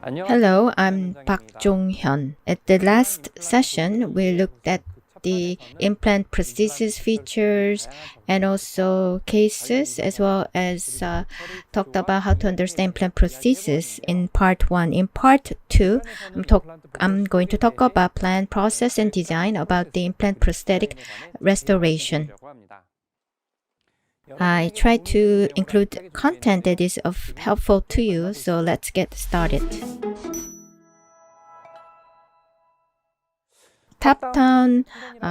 Hello, I'm Park Jong-hyun. At the last session, we looked at the implant prosthesis features and also cases, as well as talked about how to understand implant prosthesis in part 1. In part 2, I'm going to talk about plan, process, and design about the implant prosthetic restoration. I try to include content that is helpful to you, so let's get started. Top-down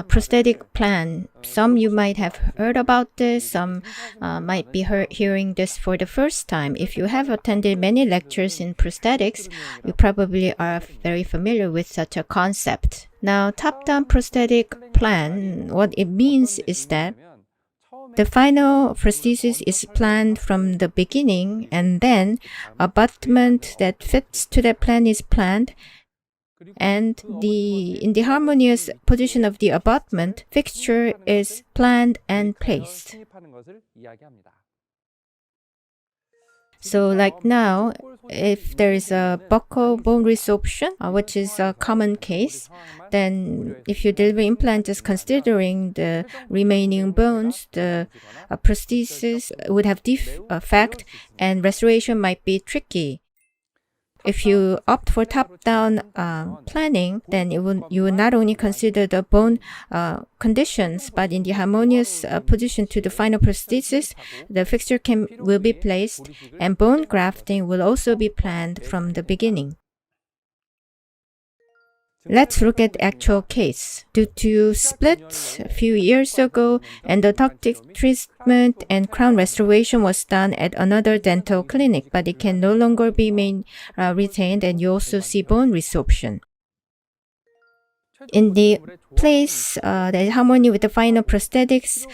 prosthetic plan. Some you might have heard about this, some might be hearing this for the first time. If you have attended many lectures in prosthetics, you probably are very familiar with such a concept. Now, top-down prosthetic plan, what it means is that the final prosthesis is planned from the beginning, and then abutment that fits to that plan is planned, and in the harmonious position of the abutment, fixture is planned and placed. So like now, if there is a buccal bone resorption, which is a common case, then if you deliver implant just considering the remaining bones, the prosthesis would have defect and restoration might be tricky. If you opt for top-down planning, then you will not only consider the bone conditions, but in the harmonious position to the final prosthesis, the fixture will be placed, and bone grafting will also be planned from the beginning. Let's look at the actual case. Due to splits a few years ago, endodontic treatment and crown restoration was done at another dental clinic, but it can no longer be retained, and you also see bone resorption. In the place, the harmony with the final prosthetics,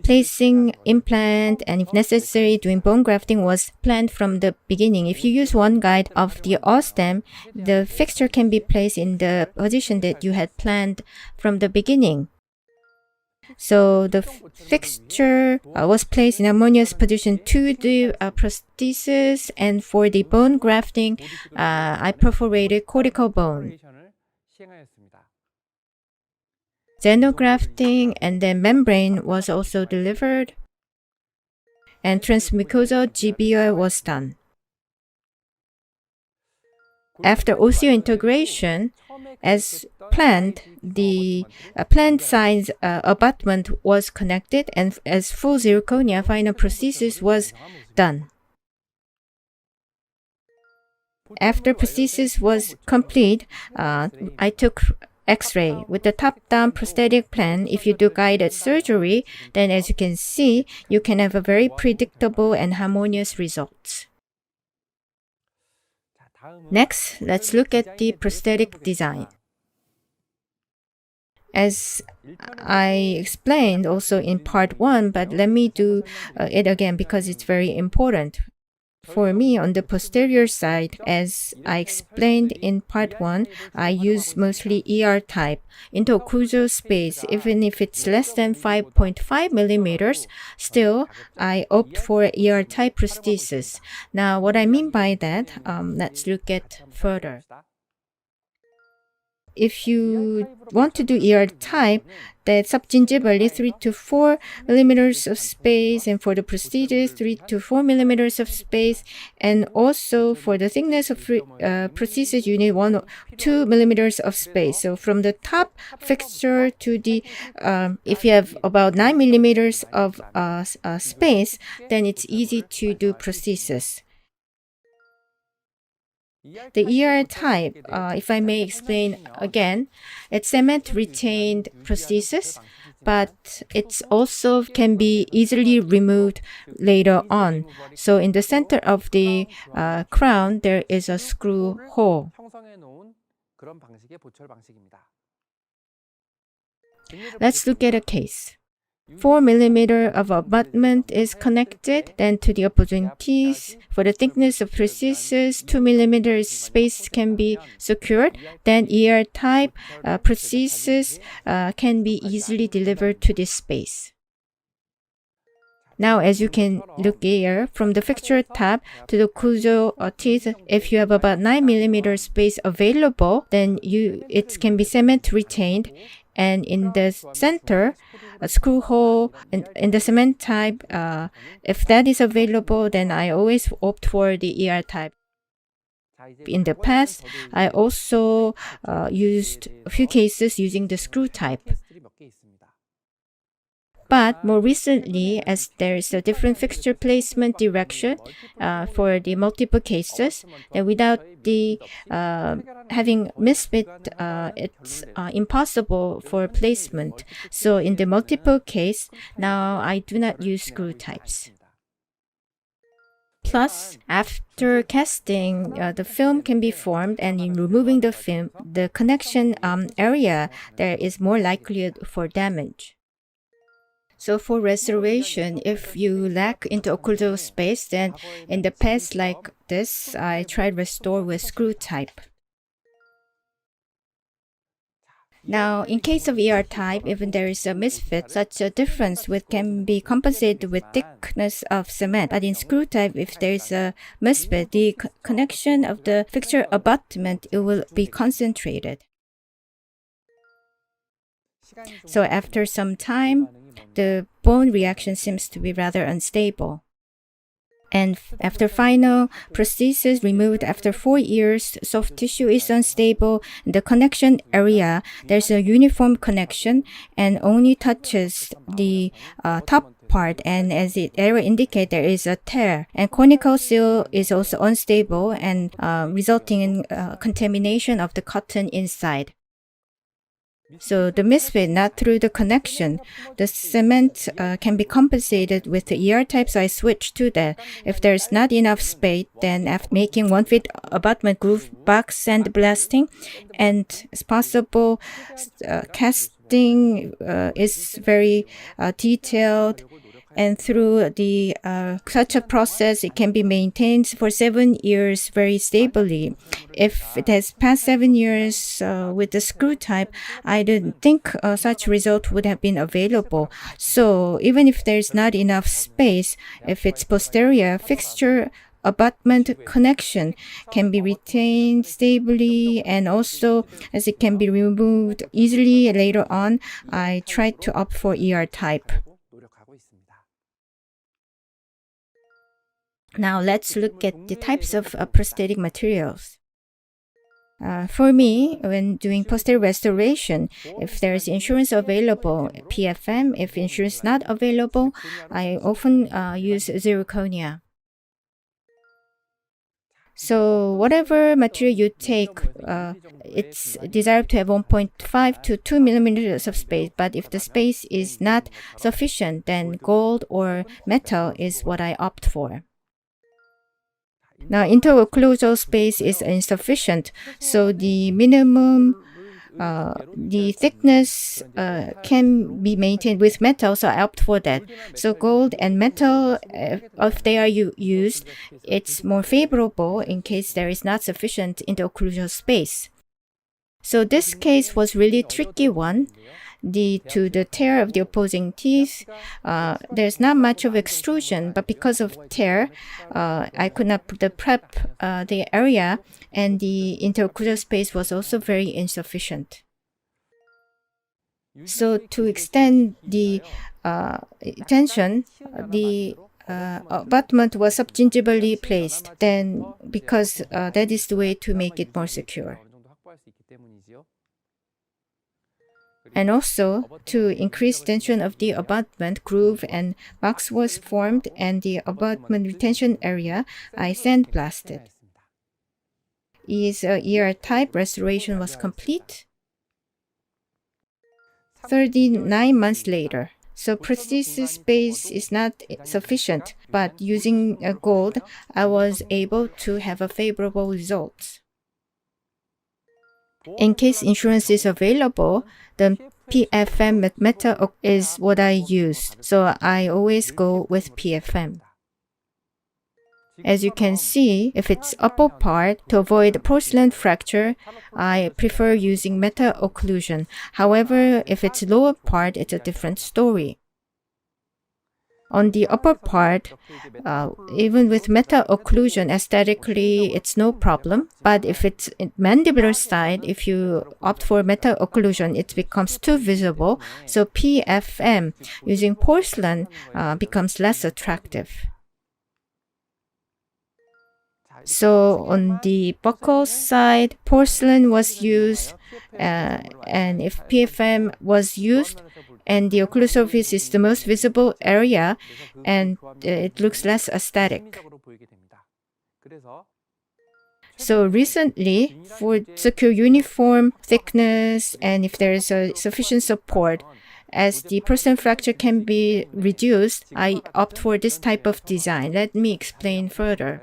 placing implant and if necessary doing bone grafting was planned from the beginning. If you use one guide of the Osstem, the fixture can be placed in the position that you had planned from the beginning. So the fixture was placed in harmonious position to the prosthesis, and for the bone grafting, I perforated cortical bone. Xenografting and then membrane was also delivered, and transmucosal GBR was done. After osseointegration, as planned, the planned size abutment was connected, and as full zirconia, final prosthesis was done. After prosthesis was complete, I took X-ray. With the top-down prosthetic plan, if you do guided surgery, then as you can see, you can have a very predictable and harmonious results. Next, let's look at the prosthetic design. As I explained also in part 1, but let me do it again because it's very important. For me, on the posterior side, as I explained in part 1, I use mostly ER type. Interocclusal space, even if it's less than 5.5 millimeters, still I opt for ER type prosthesis. Now, what I mean by that, let's look at further. If you want to do ER type, that's subgingivally 3 to 4 millimeters of space, and for the prosthesis, 3 to 4 millimeters of space, and also for the thickness of prosthesis, you need 1 or 2 millimeters of space. So from the top fixture to the, if you have about 9 millimeters of space, then it's easy to do prosthesis. The ER type, if I may explain again, it's cement-retained prosthesis, but it's also can be easily removed later on. So in the center of the crown, there is a screw hole. Let's look at a case. 4 millimeter of abutment is connected, then to the opposing teeth. For the thickness of prosthesis, 2 millimeters space can be secured. Then ER type prosthesis can be easily delivered to this space. Now, as you can look here, from the fixture tab to the occlusal teeth, if you have about 9 millimeter space available, then it can be cement retained. And in the center, a screw hole in the cement type, if that is available, then I always opt for the ER type. In the past, I also used a few cases using the screw type. But more recently, as there is a different fixture placement direction for the multiple cases, that without the having misfit, it's impossible for placement. So in the multiple case, now I do not use screw types. Plus, after casting, the film can be formed, and in removing the film, the connection area, there is more likelihood for damage. So for restoration, if you lack interocclusal space, then in the past like this, I tried restore with screw type. Now, in case of ER type, even there is a misfit, such a difference can be compensated with thickness of cement. But in screw type, if there is a misfit, the connection of the fixture abutment, it will be concentrated. So after some time, the bone reaction seems to be rather unstable. And after final prosthesis removed after 4 years, soft tissue is unstable. In the connection area, there's a uniform connection and only touches the top part. And as the arrow indicates, there is a tear. And conical seal is also unstable and resulting in contamination of the cotton inside. So the misfit, not through the connection. The cement can be compensated with the ER type, so I switch to that. If there's not enough space, then after making 1 feet abutment groove box sandblasting, and it's possible casting is very detailed. And through the such a process, it can be maintained for 7 years very stably. If it has passed 7 years with the screw type, I don't think such result would have been available. So even if there's not enough space, if it's posterior, fixture abutment connection can be retained stably, and also as it can be removed easily later on, I tried to opt for ER type. Now let's look at the types of prosthetic materials. For me, when doing posterior restoration, if there is insurance available, PFM. If insurance not available, I often use zirconia. So whatever material you take, it's desired to have 1.5 to 2 millimeters of space. But if the space is not sufficient, then gold or metal is what I opt for. Now, interocclusal space is insufficient, so the minimum, the thickness can be maintained with metal, so I opt for that. So gold and metal, if they are used, it's more favorable in case there is not sufficient interocclusal space. So this case was really tricky one. To the tear of the opposing teeth, there's not much of extrusion, but because of tear, I could not prep the area, and the interocclusal space was also very insufficient. So to extend the tension, the abutment was subgingivally placed, then because that is the way to make it more secure. And also, to increase tension of the abutment, groove and box was formed, and the abutment retention area I sandblasted. Is ER type restoration was complete 39 months later. So prosthesis space is not sufficient, but using gold, I was able to have a favorable result. In case insurance is available, the PFM method is what I use, so I always go with PFM. As you can see, if it's upper part, to avoid porcelain fracture, I prefer using metal occlusion. However, if it's lower part, it's a different story. On the upper part, even with meta-occlusion, aesthetically, it's no problem. But if it's in mandibular side, if you opt for meta-occlusion, it becomes too visible. So PFM using porcelain becomes less attractive. So on the buccal side, porcelain was used, and if PFM was used, and the occlusal surface is the most visible area, and it looks less aesthetic. So recently, for secure uniform thickness, and if there is a sufficient support, as the porcelain fracture can be reduced, I opt for this type of design. Let me explain further.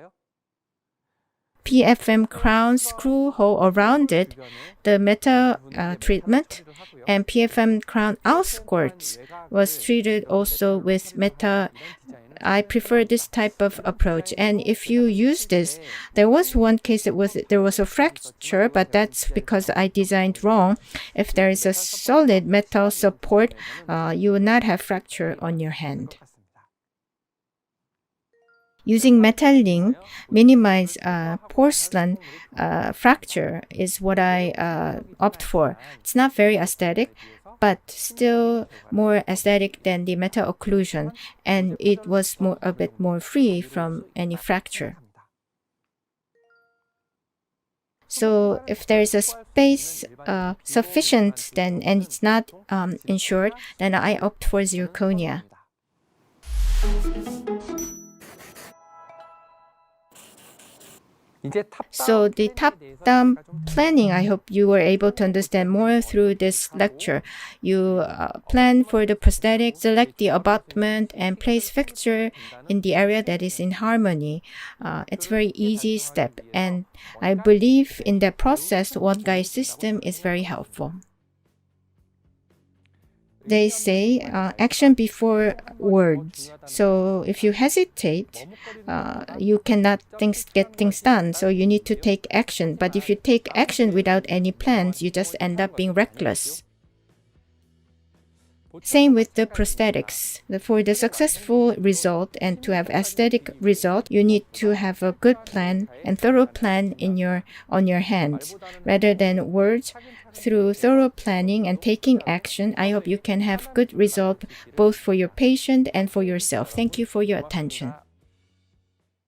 PFM crown screw hole around it, the meta treatment, and PFM crown outskirts was treated also with meta. I prefer this type of approach. And if you use this, there was one case there was a fracture, but that's because I designed wrong. If there is a solid metal support, you will not have fracture on your hand. Using metalling, minimize porcelain fracture is what I opt for. It's not very aesthetic, but still more aesthetic than the meta-occlusion, and it was a bit more free from any fracture. So if there is a space sufficient, and it's not insured, then I opt for zirconia. So the top-down planning, I hope you were able to understand more through this lecture. You plan for the prosthetic, select the abutment, and place fixture in the area that is in harmony. It's a very easy step, and I believe in that process, one guide system is very helpful. They say action before words. So if you hesitate, you cannot get things done. So you need to take action. But if you take action without any plans, you just end up being reckless. Same with the prosthetics. For the successful result and to have aesthetic result, you need to have a good plan and thorough plan on your hands. Rather than words, through thorough planning and taking action, I hope you can have good result both for your patient and for yourself. Thank you for your attention.